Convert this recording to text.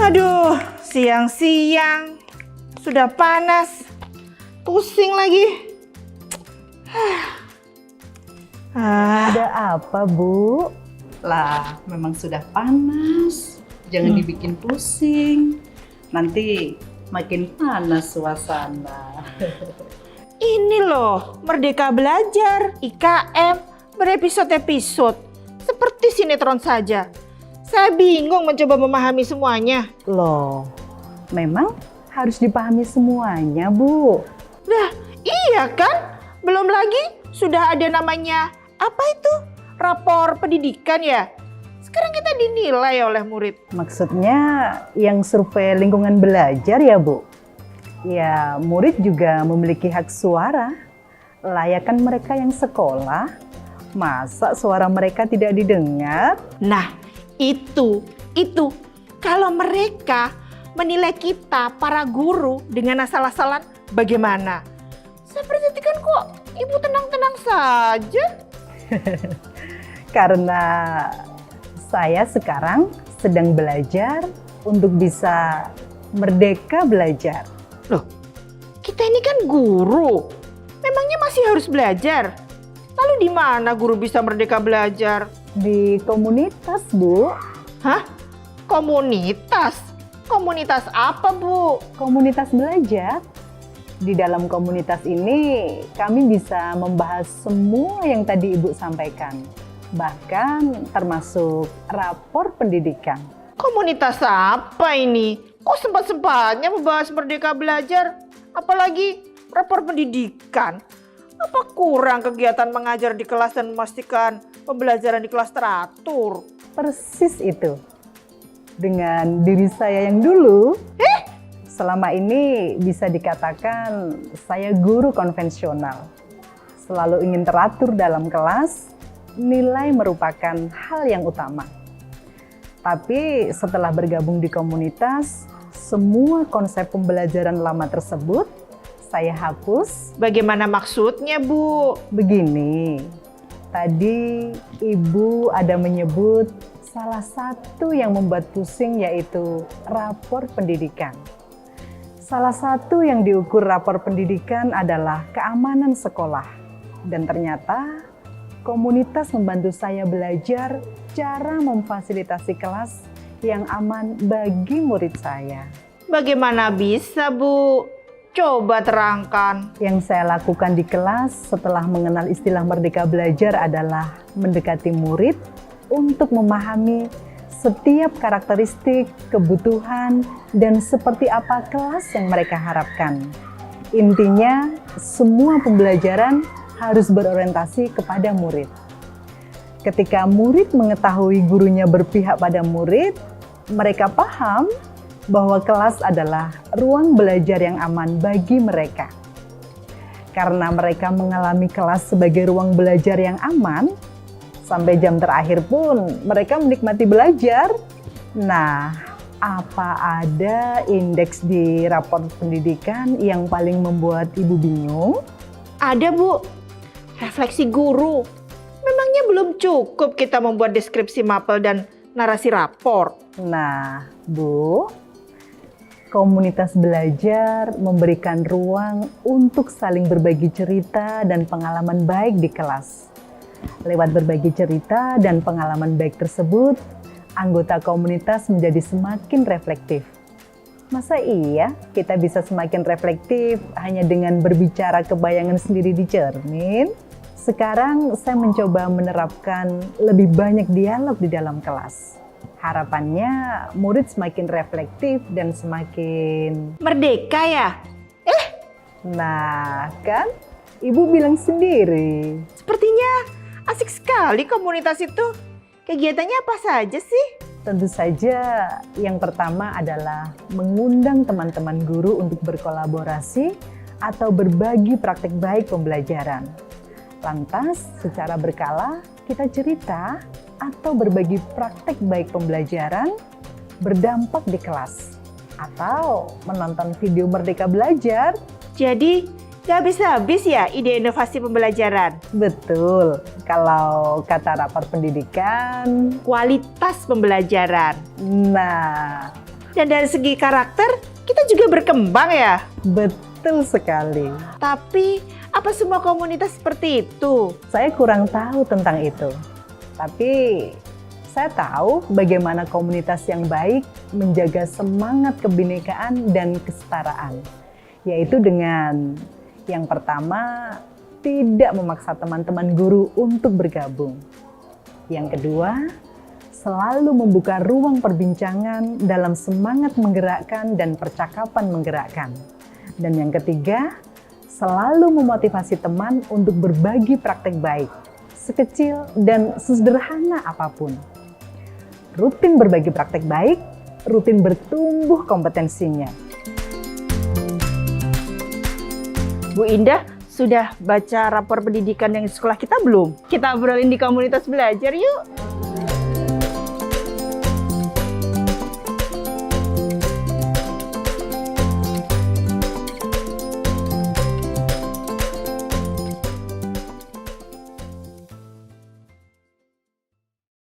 Aduh, siang-siang sudah panas, pusing lagi. Ada apa, Bu? Lah, memang sudah panas. Jangan dibikin pusing. Nanti makin panas suasana. Ini loh, Merdeka Belajar, IKM, berepisode-episode. Seperti sinetron saja. Saya bingung mencoba memahami semuanya. Loh, memang harus dipahami semuanya, Bu. Lah, iya kan? Belum lagi sudah ada namanya, apa itu? Rapor pendidikan ya? Sekarang kita dinilai oleh murid. Maksudnya yang survei lingkungan belajar ya, Bu? Ya, murid juga memiliki hak suara. Layakan mereka yang sekolah, masa suara mereka tidak didengar? Nah, itu. Kalau mereka menilai kita, para guru, dengan asal-asalan, bagaimana? Saya perhatikan kok, Ibu tenang-tenang saja. Karena saya sekarang sedang belajar untuk bisa merdeka belajar. Loh, kita ini kan guru. Memangnya masih harus belajar? Lalu di mana guru bisa merdeka belajar? Di komunitas, Bu. Hah? Komunitas? Komunitas apa, Bu? Komunitas belajar. Di dalam komunitas ini kami bisa membahas semua yang tadi Ibu sampaikan. Bahkan termasuk rapor pendidikan. Komunitas apa ini? Kok sempat-sempatnya membahas merdeka belajar? Apalagi rapor pendidikan. Apa kurang kegiatan mengajar di kelas dan memastikan pembelajaran di kelas teratur? Persis itu. Dengan diri saya yang dulu, selama ini bisa dikatakan saya guru konvensional. Selalu ingin teratur dalam kelas, nilai merupakan hal yang utama. Tapi setelah bergabung di komunitas, semua konsep pembelajaran lama tersebut saya hapus. Bagaimana maksudnya, Bu? Begini, tadi Ibu ada menyebut salah satu yang membuat pusing yaitu rapor pendidikan. Salah satu yang diukur rapor pendidikan adalah keamanan sekolah. Dan ternyata komunitas membantu saya belajar cara memfasilitasi kelas yang aman bagi murid saya. Bagaimana bisa, Bu? Coba terangkan. Yang saya lakukan di kelas setelah mengenal istilah Merdeka Belajar adalah mendekati murid untuk memahami setiap karakteristik, kebutuhan, dan seperti apa kelas yang mereka harapkan. Intinya, semua pembelajaran harus berorientasi kepada murid. Ketika murid mengetahui gurunya berpihak pada murid, mereka paham bahwa kelas adalah ruang belajar yang aman bagi mereka. Karena mereka mengalami kelas sebagai ruang belajar yang aman, sampai jam terakhir pun mereka menikmati belajar. Nah, apa ada indeks di rapor pendidikan yang paling membuat Ibu bingung? Ada, Bu. Refleksi guru. Memangnya belum cukup kita membuat deskripsi mapel dan narasi rapor? Nah, Bu, komunitas belajar memberikan ruang untuk saling berbagi cerita dan pengalaman baik di kelas. Lewat berbagi cerita dan pengalaman baik tersebut, anggota komunitas menjadi semakin reflektif. Masa iya kita bisa semakin reflektif hanya dengan berbicara kebayangan sendiri di cermin? Sekarang saya mencoba menerapkan lebih banyak dialog di dalam kelas. Harapannya murid semakin reflektif dan semakin Merdeka ya? Nah, kan Ibu bilang sendiri. Sepertinya asik sekali komunitas itu. Kegiatannya apa saja sih? Tentu saja yang pertama adalah mengundang teman-teman guru untuk berkolaborasi atau berbagi praktik baik pembelajaran. Lantas secara berkala kita cerita atau berbagi praktik baik pembelajaran berdampak di kelas. Atau menonton video Merdeka Belajar. Jadi gak habis-habis ya ide inovasi pembelajaran? Betul, kalau kata rapor pendidikan, Kualitas pembelajaran. nah Dan dari segi karakter, kita juga berkembang ya. Betul sekali. Tapi, apa semua komunitas seperti itu? Saya kurang tahu tentang itu. Tapi saya tahu bagaimana komunitas yang baik menjaga semangat kebinekaan dan kesetaraan. Yaitu dengan yang pertama, tidak memaksa teman-teman guru untuk bergabung. Yang kedua, selalu membuka ruang perbincangan dalam semangat menggerakkan dan percakapan menggerakkan. Dan yang ketiga, selalu memotivasi teman untuk berbagi praktek baik, sekecil dan sesederhana apapun. Rutin berbagi praktek baik, rutin bertumbuh kompetensinya. Bu Indah, sudah baca rapor pendidikan yang di sekolah kita belum? Kita obrolin di komunitas belajar yuk.